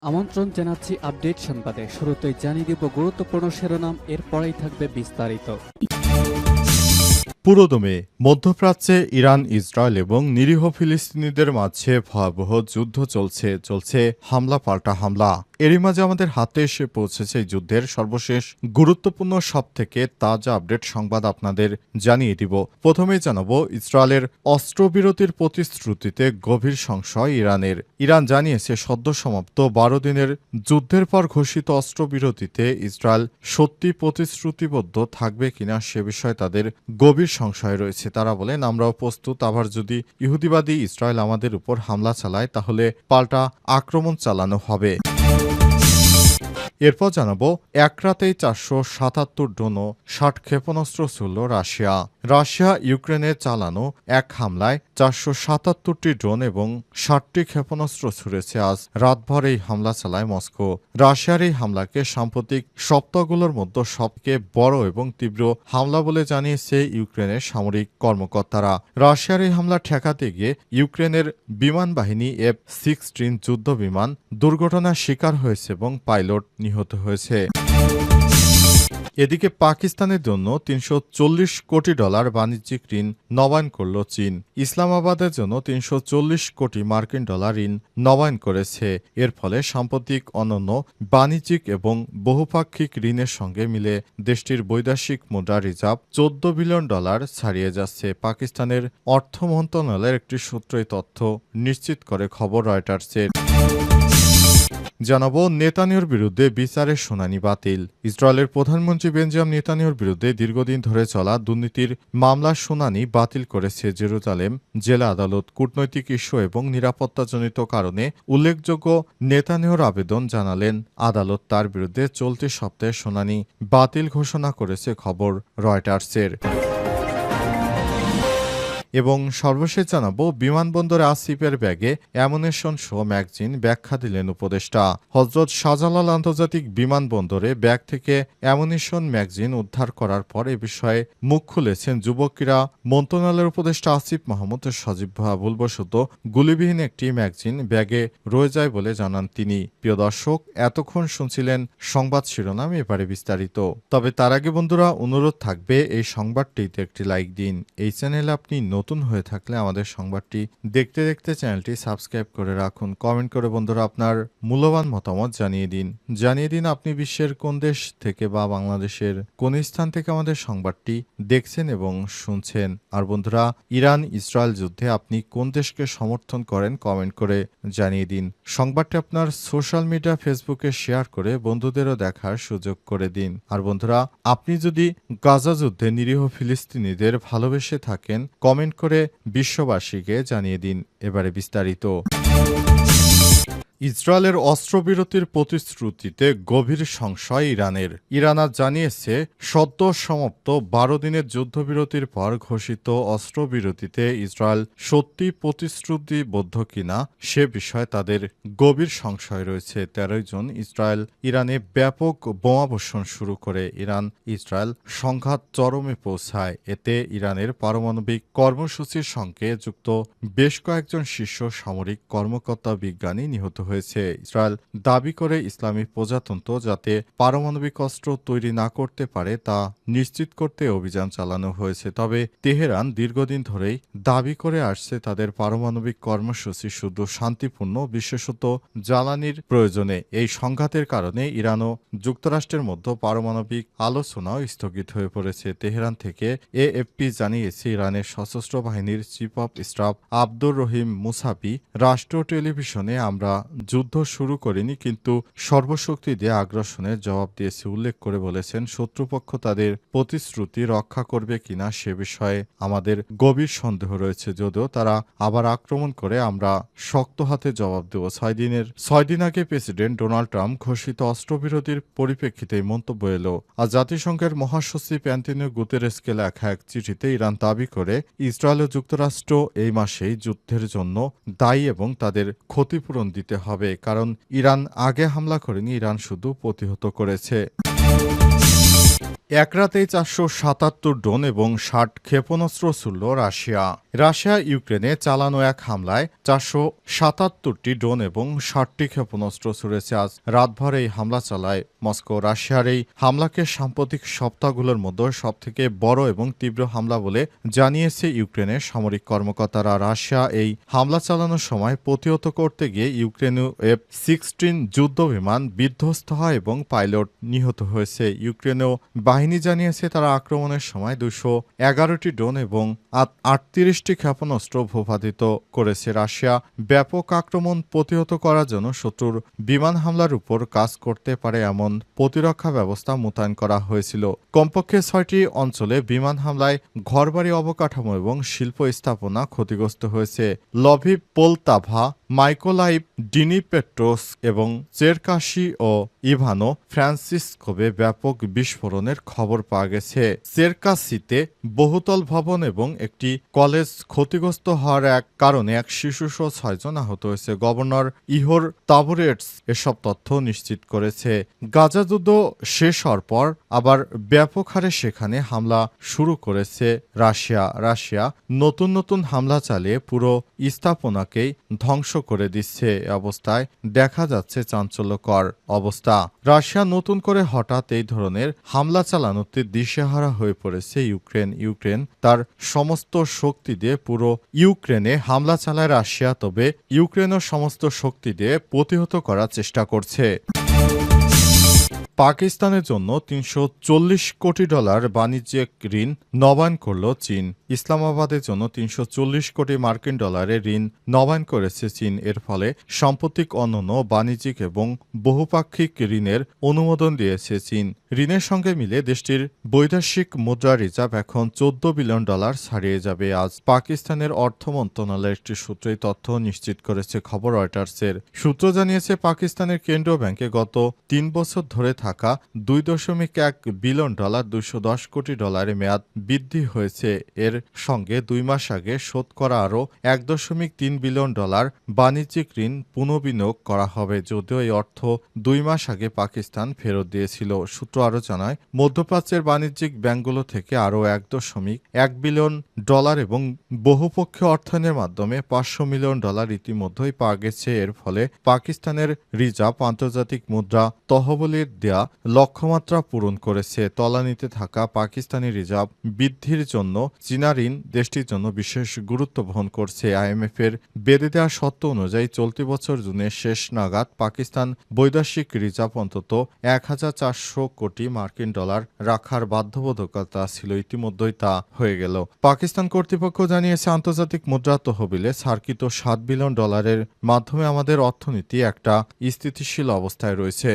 আমন্ত্রণ জানাচ্ছি আপডেট সংবাদে। শুরুতেই জানিয়ে দিব গুরুত্বপূর্ণ শিরোনাম, এরপরেই থাকবে বিস্তারিত। পুরোদমে মধ্যপ্রাচ্যে ইরান, ইসরায়েল এবং নিরীহ ফিলিস্তিনিদের মাঝে ভয়াবহ যুদ্ধ চলছে হামলা পাল্টা হামলা। এরই মাঝে আমাদের হাতে এসে পৌঁছেছে এই যুদ্ধের সর্বশেষ গুরুত্বপূর্ণ সবথেকে তাজা আপডেট সংবাদ আপনাদের জানিয়ে দিব। প্রথমেই জানাবো ইসরায়েলের অস্ত্রবিরতির প্রতিশ্রুতিতে গভীর সংশয় ইরানের। ইরান জানিয়েছে সদ্য সমাপ্ত 12 দিনের যুদ্ধের পর ঘোষিত অস্ত্রবিরতিতে ইসরায়েল সত্যি প্রতিশ্রুতিবদ্ধ থাকবে কিনা সে বিষয়ে তাদের গভীর সংশয় রয়েছে। তারা বলেন, আমরাও প্রস্তুত, আবার যদি ইহুদিবাদী ইসরায়েল আমাদের উপর হামলা চালায় তাহলে পাল্টা আক্রমণ চালানো হবে। এরপর জানাবো এক রাতেই 477 ড্রোন ও 60 ক্ষেপণাস্ত্র ছুড়ল রাশিয়া ইউক্রেনে চালানো এক হামলায় 477টি ড্রোন এবং 60টি ক্ষেপণাস্ত্র ছুড়েছে। আজ রাতভর এই হামলা চালায় মস্কো। রাশিয়ার এই হামলাকে সাম্প্রতিক সপ্তাহগুলোর মধ্যে সবচেয়ে বড় এবং তীব্র হামলা বলে জানিয়েছে ইউক্রেনের সামরিক কর্মকর্তারা। রাশিয়ার এই হামলা ঠেকাতে গিয়ে ইউক্রেনের বিমান বাহিনী F-16 যুদ্ধ বিমান দুর্ঘটনার শিকার হয়েছে এবং পাইলট নিহত হয়েছে। এদিকে পাকিস্তানের জন্য $340 কোটি বাণিজ্যিক ঋণ নবায়ন করল চীন। ইসলামাবাদের জন্য $340 কোটি মার্কিন ঋণ নবায়ন করেছে। এর ফলে সাম্প্রতিক অনন্য বাণিজ্যিক এবং বহুপাক্ষিক ঋণের সঙ্গে মিলে দেশটির বৈদেশিক মুদ্রা রিজার্ভ $14 বিলিয়ন ছাড়িয়ে যাচ্ছে। পাকিস্তানের অর্থ মন্ত্রণালয়ের একটি সূত্র এই তথ্য নিশ্চিত করে খবর রয়টার্সের। জানাবো নেতানিয়াহুর বিরুদ্ধে বিচারের শুনানি বাতিল। ইসরায়েলের প্রধানমন্ত্রী বেঞ্জামিন নেতানিয়াহুর বিরুদ্ধে দীর্ঘদিন ধরে চলা দুর্নীতির মামলার শুনানি বাতিল করেছে জেরুজালেম জেলা আদালত। কূটনৈতিক ইস্যু এবং নিরাপত্তাজনিত কারণে উল্লেখযোগ্য নেতানিয়াহুর আবেদন জানালেন আদালত। তার বিরুদ্ধে চলতি সপ্তাহে শুনানি বাতিল ঘোষণা করেছে খবর রয়টার্সের। এবং সর্বশেষ জানাবো বিমানবন্দরে আসিফের ব্যাগে অ্যামুনেশন সহ ম্যাগজিন ব্যাখ্যা দিলেন উপদেষ্টা। হজরত শাহজালাল আন্তর্জাতিক বিমানবন্দরে ব্যাগ থেকে অ্যামুনেশন ম্যাগজিন উদ্ধার করার পর এ বিষয়ে মুখ খুলেছেন যুব ক্রীড়া মন্ত্রণালয়ের উপদেষ্টা আসিফ মাহমুদ সজীব। ভুলবশত গুলিবিহীন একটি ম্যাগজিন ব্যাগে রয়ে যায় বলে জানান তিনি। প্রিয় দর্শক, এতক্ষণ শুনছিলেন সংবাদ শিরোনাম, এবারে বিস্তারিত। তবে তার আগে বন্ধুরা অনুরোধ থাকবে এই সংবাদটিতে একটি লাইক দিন। এই চ্যানেলে আপনি নতুন হয়ে থাকলে আমাদের সংবাদটি দেখতে দেখতে চ্যানেলটি সাবস্ক্রাইব করে রাখুন। কমেন্ট করে বন্ধুরা আপনার মূল্যবান মতামত জানিয়ে দিন আপনি বিশ্বের কোন দেশ থেকে বা বাংলাদেশের কোন স্থান থেকে আমাদের সংবাদটি দেখছেন এবং শুনছেন। আর বন্ধুরা, ইরান ইসরায়েল যুদ্ধে আপনি কোন দেশকে সমর্থন করেন কমেন্ট করে জানিয়ে দিন। সংবাদটি আপনার সোশ্যাল মিডিয়া ফেসবুকে শেয়ার করে বন্ধুদেরও দেখার সুযোগ করে দিন। আর বন্ধুরা, আপনি যদি গাজা যুদ্ধে নিরীহ ফিলিস্তিনিদের ভালোবেসে থাকেন কমেন্ট করে বিশ্ববাসীকে জানিয়ে দিন। এবারে বিস্তারিত। ইসরায়েলের অস্ত্রবিরতির প্রতিশ্রুতিতে গভীর সংশয় ইরানের। ইরান আজ জানিয়েছে সদ্য সমাপ্ত 12 দিনের যুদ্ধবিরতির পর ঘোষিত অস্ত্রবিরতিতে ইসরায়েল সত্যি প্রতিশ্রুতিবদ্ধ কিনা সে বিষয়ে তাদের গভীর সংশয় রয়েছে। 13 জন ইসরায়েল ইরানে ব্যাপক বোমাবর্ষণ শুরু করে ইরান ইসরায়েল সংঘাত চরমে পৌঁছায়। এতে ইরানের পারমাণবিক কর্মসূচির সঙ্গে যুক্ত বেশ কয়েকজন শীর্ষ সামরিক কর্মকর্তা বিজ্ঞানী নিহত হয়েছে। ইসরায়েল দাবি করে ইসলামী প্রজাতন্ত্র যাতে পারমাণবিক অস্ত্র তৈরি না করতে পারে তা নিশ্চিত করতে অভিযান চালানো হয়েছে। তবে তেহরান দীর্ঘদিন ধরেই দাবি করে আসছে তাদের পারমাণবিক কর্মসূচি শুধু শান্তিপূর্ণ, বিশেষত জ্বালানির প্রয়োজনে। এই সংঘাতের কারণে ইরান ও যুক্তরাষ্ট্রের মধ্যে পারমাণবিক আলোচনাও স্থগিত হয়ে পড়েছে। তেহরান থেকে এএফপি জানিয়েছে ইরানের সশস্ত্র বাহিনীর chief of staff Abdur Rahim মুসাবি রাষ্ট্রীয় টেলিভিশনে, আমরা যুদ্ধ শুরু করিনি কিন্তু সর্বশক্তি দিয়ে আগ্রাসনের জবাব দিয়েছে উল্লেখ করে বলেছেন, শত্রুপক্ষ তাদের প্রতিশ্রুতি রক্ষা করবে কিনা সে বিষয়ে আমাদের গভীর সন্দেহ রয়েছে। যদিও তারা আবার আক্রমণ করে আমরা শক্ত হাতে জবাব দেব। 6 দিন আগে প্রেসিডেন্ট ডোনাল্ড ট্রাম্প ঘোষিত অস্ত্রবিরতির পরিপ্রেক্ষিতে মন্তব্য এলো। আর জাতিসংঘের মহাসচিব অ্যান্টনিও গুতেরেসকে লেখা এক চিঠিতে ইরান দাবি করে ইসরায়েল ও যুক্তরাষ্ট্র এই মাসেই যুদ্ধের জন্য দায়ী এবং তাদের ক্ষতিপূরণ দিতে হবে, কারণ ইরান আগে হামলা করেনি, ইরান শুধু প্রতিহত করেছে। এক রাতেই 477 ড্রোন এবং 60 ক্ষেপণাস্ত্র ছুড়ল রাশিয়া। রাশিয়া ইউক্রেনে চালানো এক হামলায় 477টি ড্রোন এবং 60টি ক্ষেপণাস্ত্র ছুড়েছে। আজ রাতভর এই হামলা চালায় মস্কো। রাশিয়ার এই হামলাকে সাম্প্রতিক সপ্তাহগুলোর মধ্যে সবথেকে বড় এবং তীব্র হামলা বলে জানিয়েছে ইউক্রেনের সামরিক কর্মকর্তারা। রাশিয়া এই হামলা চালানোর সময় প্রতিহত করতে গিয়ে ইউক্রেনীয় F-16 যুদ্ধ বিমান বিধ্বস্ত হয় এবং পাইলট নিহত হয়েছে। ইউক্রেনীয় বাহিনী জানিয়েছে তারা আক্রমণের সময় 211টি ড্রোন এবং 38টি ক্ষেপণাস্ত্র ভূপাতিত করেছে। রাশিয়া ব্যাপক আক্রমণ প্রতিহত করার জন্য শত্রুর বিমান হামলার উপর কাজ করতে পারে এমন প্রতিরক্ষা ব্যবস্থা মোতায়েন করা হয়েছিল। কমপক্ষে 6টি অঞ্চলে বিমান হামলায় ঘরবাড়ি, অবকাঠামো এবং শিল্প স্থাপনা ক্ষতিগ্রস্ত হয়েছে। লভিভ, পোলতাভা, মাইকোলাইভ, ডিনিপেট্রোস এবং চেরকাশি ও ইভানো ফ্রান্সিসকোভে ব্যাপক বিস্ফোরণের খবর পাওয়া গেছে। চেরকাসিতে বহুতল ভবন এবং একটি কলেজ ক্ষতিগ্রস্ত হওয়ার কারণে এক শিশুসহ 6 জন আহত হয়েছে। গভর্নর ইহোর তাবুরেটস এসব তথ্য নিশ্চিত করেছে। গাজা যুদ্ধ শেষ হওয়ার পর আবার ব্যাপক হারে সেখানে হামলা শুরু করেছে রাশিয়া নতুন নতুন হামলা চালিয়ে পুরো স্থাপনাকেই ধ্বংস করে দিচ্ছে। অবস্থায় দেখা যাচ্ছে চাঞ্চল্যকর অবস্থা। রাশিয়া নতুন করে হঠাৎ এই ধরনের হামলা চালানোতে দিশেহারা হয়ে পড়েছে ইউক্রেন তার সমস্ত শক্তি দিয়ে পুরো ইউক্রেনে হামলা চালায় রাশিয়া, তবে ইউক্রেনও সমস্ত শক্তি দিয়ে প্রতিহত করার চেষ্টা করছে। পাকিস্তানের জন্য $340 কোটি বাণিজ্যিক ঋণ নবায়ন করল চীন। ইসলামাবাদের জন্য $340 কোটি মার্কিন ডলারের ঋণ নবায়ন করেছে চীন। এর ফলে সাম্প্রতিক অন্যান্য বাণিজ্যিক এবং বহুপাক্ষিক ঋণের অনুমোদন দিয়েছে চীন। ঋণের সঙ্গে মিলে দেশটির বৈদেশিক মুদ্রা রিজার্ভ এখন $14 বিলিয়ন ছাড়িয়ে যাবে। আজ পাকিস্তানের অর্থ মন্ত্রণালয়ের একটি সূত্র এই তথ্য নিশ্চিত করেছে। খবর রয়টার্সের। সূত্র জানিয়েছে পাকিস্তানের কেন্দ্রীয় ব্যাংকে গত 3 বছর ধরে থাকা $2.1 বিলিয়ন $210 কোটি মেয়াদ বৃদ্ধি হয়েছে। এর সঙ্গে 2 মাস আগে শোধ করা আরও $1.3 বিলিয়ন বাণিজ্যিক ঋণ পুনর্বিনিয়োগ করা হবে, যদিও এই অর্থ 2 মাস আগে পাকিস্তান ফেরত দিয়েছিল। সূত্র আরও জানায়, মধ্যপ্রাচ্যের বাণিজ্যিক ব্যাংকগুলো থেকে আরও $1.1 বিলিয়ন এবং বহুপক্ষীয় অর্থায়নের মাধ্যমে $500 মিলিয়ন ইতিমধ্যেই পাওয়া গেছে। এর ফলে পাকিস্তানের রিজার্ভ আন্তর্জাতিক মুদ্রা তহবিলের দেয়া লক্ষ্যমাত্রা পূরণ করেছে। তলানিতে থাকা পাকিস্তানি রিজার্ভ বৃদ্ধির জন্য চীনা ঋণ দেশটির জন্য বিশেষ গুরুত্ব বহন করছে। IMF এর বেঁধে দেওয়া শর্ত অনুযায়ী চলতি বছর জুনের শেষ নাগাদ পাকিস্তান বৈদেশিক রিজার্ভ অন্তত $1,400 কোটি মার্কিন ডলার রাখার বাধ্যবাধকতা ছিল। ইতিমধ্যেই তা হয়ে গেল। পাকিস্তান কর্তৃপক্ষ জানিয়েছে, আন্তর্জাতিক মুদ্রা তহবিলে ছাড়কৃত $7 বিলিয়ন মাধ্যমে আমাদের অর্থনীতি একটা স্থিতিশীল অবস্থায় রয়েছে।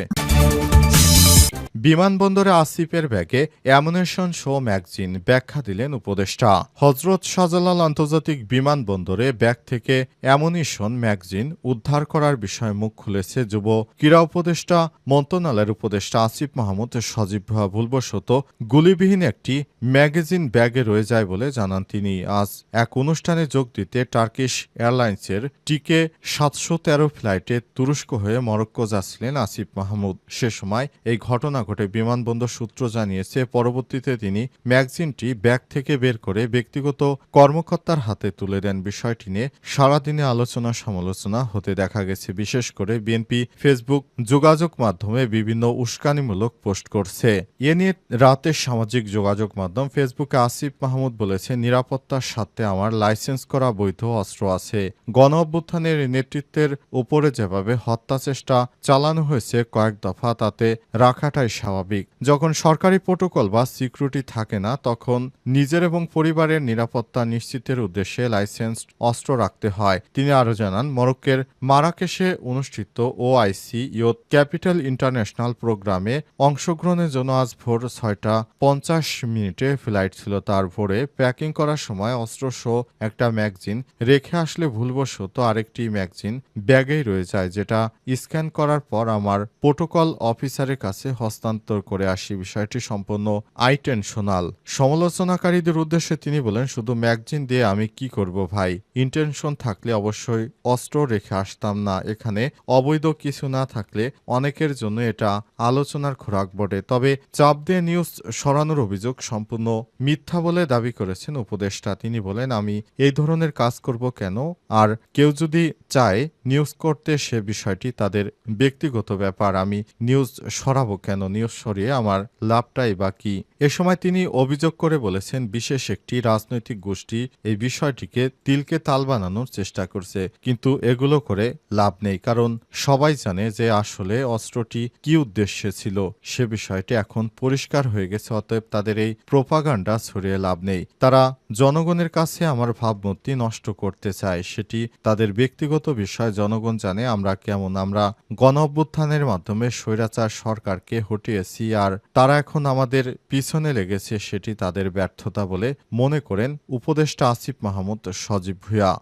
বিমানবন্দরে আসিফের ব্যাগে অ্যামুনেশন সহ ম্যাগজিন, ব্যাখ্যা দিলেন উপদেষ্টা। হজরত শাহজালাল আন্তর্জাতিক বিমানবন্দরে ব্যাগ থেকে অ্যামুনিশন ম্যাগজিন উদ্ধার করার বিষয়ে মুখ খুলেছে যুব ক্রীড়া উপদেষ্টা মন্ত্রণালয়ের উপদেষ্টা আসিফ মাহমুদ সজীব। ভুলবশত গুলিবিহীন একটি ম্যাগাজিন ব্যাগে রয়ে যায় বলে জানান তিনি। আজ এক অনুষ্ঠানে যোগ দিতে টার্কিশ এয়ারলাইন্সের টিকে 713 ফ্লাইটে তুরস্ক হয়ে মরক্কো যাচ্ছিলেন আসিফ মাহমুদ। সে সময় এই ঘটনা ঘটে। বিমানবন্দর সূত্র জানিয়েছে, পরবর্তীতে তিনি ম্যাগজিনটি ব্যাগ থেকে বের করে ব্যক্তিগত কর্মকর্তার হাতে তুলে দেন। বিষয়টি নিয়ে সারাদিনে আলোচনা সমালোচনা হতে দেখা গেছে। বিশেষ করে বিএনপি ফেসবুক যোগাযোগ মাধ্যমে বিভিন্ন উস্কানিমূলক পোস্ট করছে। এ নিয়ে রাতের সামাজিক যোগাযোগ মাধ্যম ফেসবুকে আসিফ মাহমুদ বলেছে, নিরাপত্তার স্বার্থে আমার লাইসেন্স করা বৈধ অস্ত্র আছে। গণ অভ্যুত্থানের নেতৃত্বের উপরে যেভাবে হত্যা চেষ্টা চালানো হয়েছে কয়েক দফা, তাতে রাখাটাই স্বাভাবিক। যখন সরকারি প্রোটোকল বা সিকিউরিটি থাকে না, তখন নিজের এবং পরিবারের নিরাপত্তা নিশ্চিতের উদ্দেশ্যে লাইসেন্স অস্ত্র রাখতে হয়। তিনি আরও জানান, মরক্কোর মারাকেশে অনুষ্ঠিত OIC ইয়ুথ ক্যাপিটাল ইন্টারন্যাশনাল প্রোগ্রামে অংশগ্রহণের জন্য আজ ভোর 6:50 ফ্লাইট ছিল। তার ভোরে প্যাকিং করার সময় অস্ত্রসহ একটা ম্যাগজিন রেখে আসলে ভুলবশত আরেকটি ম্যাগজিন ব্যাগেই রয়ে যায়, যেটা স্ক্যান করার পর আমার প্রোটোকল অফিসারের কাছে হস্তান্তর হস্তান্তর করে আসি। বিষয়টি সম্পূর্ণ আইটেনশনাল। সমালোচনাকারীদের উদ্দেশ্যে তিনি বলেন, শুধু ম্যাগজিন দিয়ে আমি কি করব ভাই? ইন্টেনশন থাকলে অবশ্যই অস্ত্র রেখে আসতাম না। এখানে অবৈধ কিছু না থাকলে অনেকের জন্য এটা আলোচনার খোরাক বটে। তবে চাপ দিয়ে নিউজ সরানোর অভিযোগ সম্পূর্ণ মিথ্যা বলে দাবি করেছেন উপদেষ্টা। তিনি বলেন, আমি এই ধরনের কাজ করব কেন? আর কেউ যদি চায় নিউজ করতে, সে বিষয়টি তাদের ব্যক্তিগত ব্যাপার। আমি নিউজ সরাবো কেন? নিউজ সরিয়ে আমার লাভটাই বা কি? এ সময় তিনি অভিযোগ করে বলেছেন, বিশেষ একটি রাজনৈতিক গোষ্ঠী এই বিষয়টিকে তিলকে তাল বানানোর চেষ্টা করছে, কিন্তু এগুলো করে লাভ নেই। কারণ সবাই জানে যে আসলে অস্ত্রটি কি উদ্দেশ্যে ছিল, সে বিষয়টি এখন পরিষ্কার হয়ে গেছে। অতএব তাদের এই প্রোপাগান্ডা ছড়িয়ে লাভ নেই। তারা জনগণের কাছে আমার ভাবমূর্তি নষ্ট করতে চায়, সেটি তাদের ব্যক্তিগত বিষয়। জনগণ জানে আমরা কেমন। আমরা গণঅভ্যুত্থানের মাধ্যমে স্বৈরাচার সরকারকে হটিয়েছি, আর তারা এখন আমাদের পিছনে লেগেছে, সেটি তাদের ব্যর্থতা বলে মনে করেন উপদেষ্টা আসিফ মাহমুদ সজীব ভূঁইয়া।